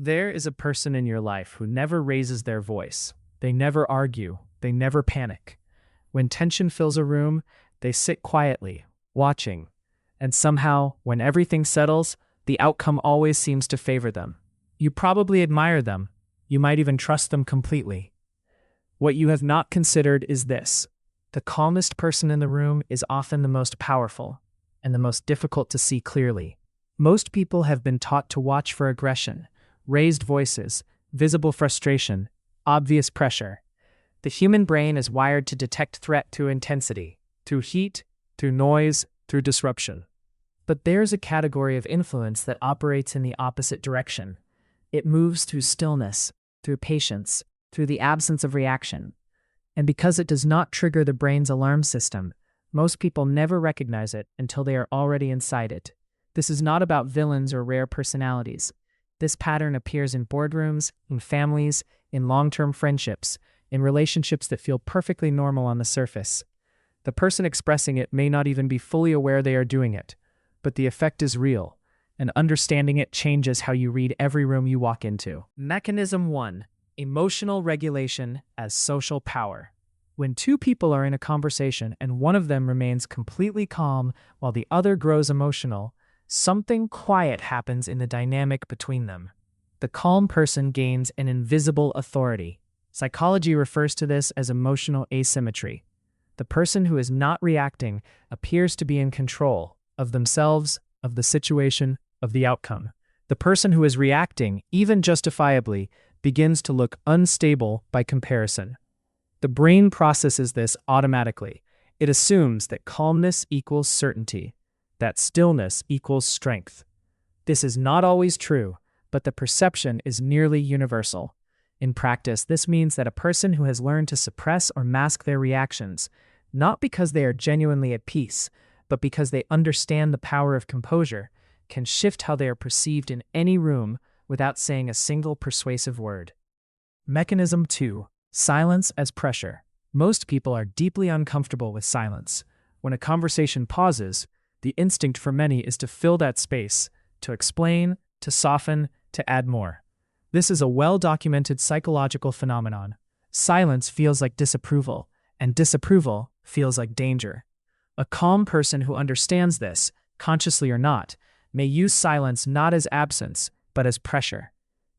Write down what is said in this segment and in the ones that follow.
There is a person in your life who never raises their voice. They never argue. They never panic. When tension fills a room, they sit quietly, watching. And somehow, when everything settles, the outcome always seems to favor them. You probably admire them. You might even trust them completely. What you have not considered is this. The calmest person in the room is often the most powerful and the most difficult to see clearly. Most people have been taught to watch for aggression, raised voices, visible frustration, obvious pressure. The human brain is wired to detect threat through intensity, through heat, through noise, through disruption. But there's a category of influence that operates in the opposite direction. It moves through stillness, through patience, through the absence of reaction. And because it does not trigger the brain's alarm system, most people never recognize it until they are already inside it. This is not about villains or rare personalities. This pattern appears in boardrooms, in families, in long-term friendships, in relationships that feel perfectly normal on the surface. The person expressing it may not even be fully aware they are doing it, but the effect is real, and understanding it changes how you read every room you walk into. Mechanism 1. Emotional regulation as social power. When two people are in a conversation and one of them remains completely calm while the other grows emotional, something quiet happens in the dynamic between them. The calm person gains an invisible authority. Psychology refers to this as emotional asymmetry. The person who is not reacting appears to be in control of themselves, of the situation, of the outcome. The person who is reacting, even justifiably, begins to look unstable by comparison. The brain processes this automatically. It assumes that calmness equals certainty, that stillness equals strength. This is not always true, but the perception is nearly universal. In practice, this means that a person who has learned to suppress or mask their reactions, not because they are genuinely at peace, but because they understand the power of composure, can shift how they are perceived in any room without saying a single persuasive word. Mechanism 2. Silence as pressure. Most people are deeply uncomfortable with silence. When a conversation pauses, the instinct for many is to fill that space, to explain, to soften, to add more. This is a well-documented psychological phenomenon. Silence feels like disapproval, and disapproval feels like danger. A calm person who understands this, consciously or not, may use silence not as absence, but as pressure.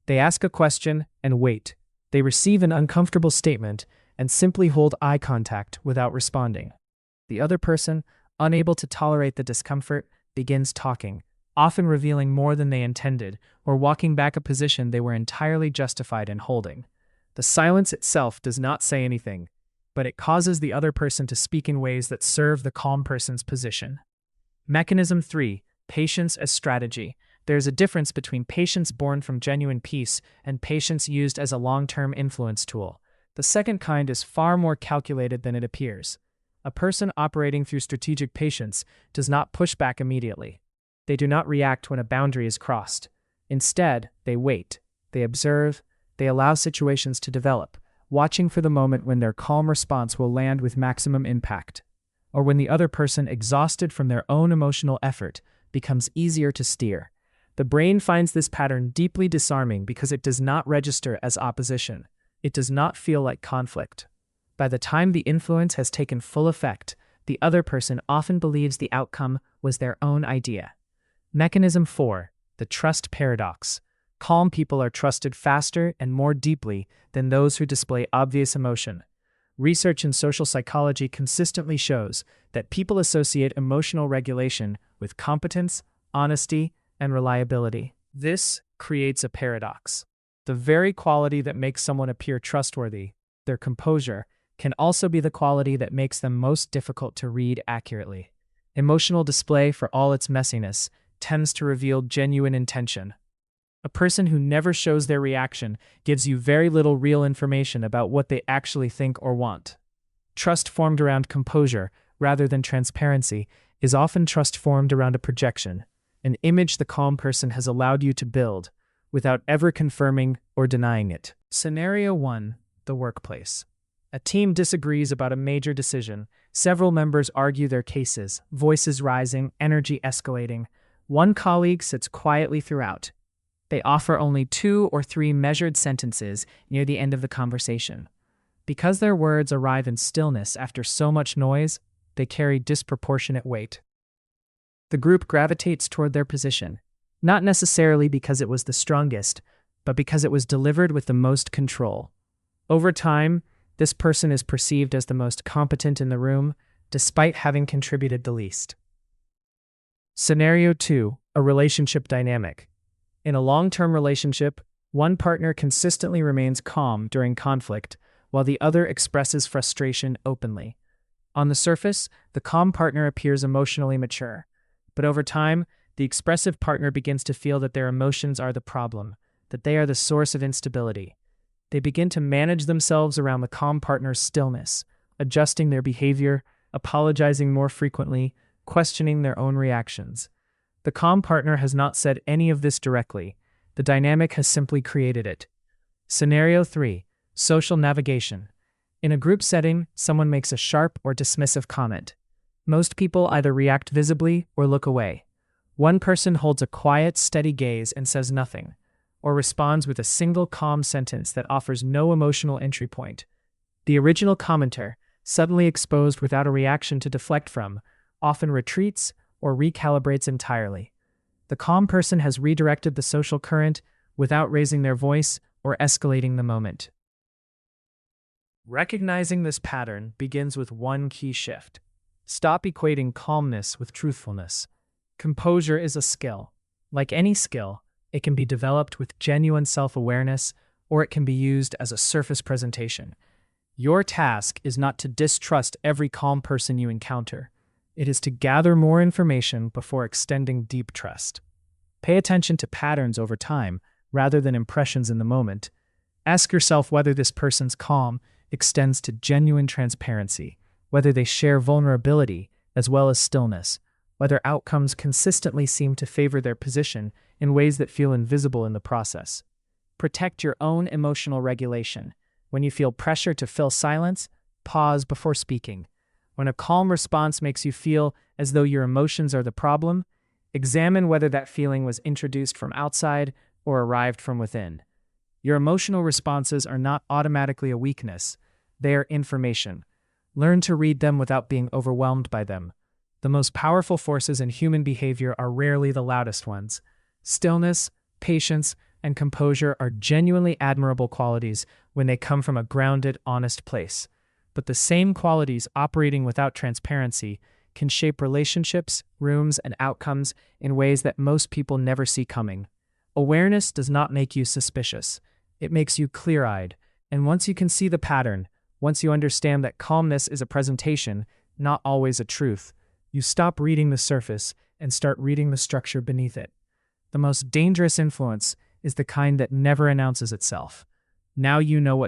They ask a question and wait. They receive an uncomfortable statement and simply hold eye contact without responding. The other person, unable to tolerate the discomfort, begins talking, often revealing more than they intended or walking back a position they were entirely justified in holding. The silence itself does not say anything, but it causes the other person to speak in ways that serve the calm person's position. Mechanism 3. Patience as strategy. There's a difference between patience born from genuine peace and patience used as a long-term influence tool. The second kind is far more calculated than it appears. A person operating through strategic patience does not push back immediately. They do not react when a boundary is crossed. Instead, they wait. They observe. They allow situations to develop, watching for the moment when their calm response will land with maximum impact, or when the other person, exhausted from their own emotional effort, becomes easier to steer. The brain finds this pattern deeply disarming because it does not register as opposition. It does not feel like conflict. By the time the influence has taken full effect, the other person often believes the outcome was their own idea. Mechanism 4. The trust paradox. Calm people are trusted faster and more deeply than those who display obvious emotion. Research in social psychology consistently shows that people associate emotional regulation with competence, honesty, and reliability. This creates a paradox. The very quality that makes someone appear trustworthy, their composure, can also be the quality that makes them most difficult to read accurately. Emotional display, for all its messiness, tends to reveal genuine intention. A person who never shows their reaction gives you very little real information about what they actually think or want. Trust formed around composure, rather than transparency, is often trust formed around a projection, an image the calm person has allowed you to build, without ever confirming or denying it. Scenario 1. The workplace. A team disagrees about a major decision. Several members argue their cases, voices rising, energy escalating. One colleague sits quietly throughout. They offer only 2 or 3 measured sentences near the end of the conversation. Because their words arrive in stillness after so much noise, they carry disproportionate weight. The group gravitates toward their position, not necessarily because it was the strongest, but because it was delivered with the most control. Over time, this person is perceived as the most competent in the room, despite having contributed the least. Scenario 2, a relationship dynamic. In a long-term relationship, one partner consistently remains calm during conflict, while the other expresses frustration openly. On the surface, the calm partner appears emotionally mature, but over time, the expressive partner begins to feel that their emotions are the problem, that they are the source of instability. They begin to manage themselves around the calm partner's stillness, adjusting their behavior, apologizing more frequently, questioning their own reactions. The calm partner has not said any of this directly. The dynamic has simply created it. Scenario 3, social navigation. In a group setting, someone makes a sharp or dismissive comment. Most people either react visibly or look away. One person holds a quiet, steady gaze and says nothing, or responds with a single calm sentence that offers no emotional entry point. The original commenter, suddenly exposed without a reaction to deflect from, often retreats or recalibrates entirely. The calm person has redirected the social current without raising their voice or escalating the moment. Recognizing this pattern begins with one key shift. Stop equating calmness with truthfulness. Composure is a skill. Like any skill, it can be developed with genuine self-awareness, or it can be used as a surface presentation. Your task is not to distrust every calm person you encounter. It is to gather more information before extending deep trust. Pay attention to patterns over time, rather than impressions in the moment. Ask yourself whether this person's calm extends to genuine transparency, whether they share vulnerability as well as stillness, whether outcomes consistently seem to favor their position in ways that feel invisible in the process. Protect your own emotional regulation. When you feel pressure to fill silence, pause before speaking. When a calm response makes you feel as though your emotions are the problem, examine whether that feeling was introduced from outside or arrived from within. Your emotional responses are not automatically a weakness. They are information. Learn to read them without being overwhelmed by them. The most powerful forces in human behavior are rarely the loudest ones. Stillness, patience, and composure are genuinely admirable qualities when they come from a grounded, honest place. But the same qualities operating without transparency can shape relationships, rooms, and outcomes in ways that most people never see coming. Awareness does not make you suspicious. It makes you clear-eyed. And once you can see the pattern, once you understand that calmness is a presentation, not always a truth, you stop reading the surface and start reading the structure beneath it. The most dangerous influence is the kind that never announces itself. Now you know what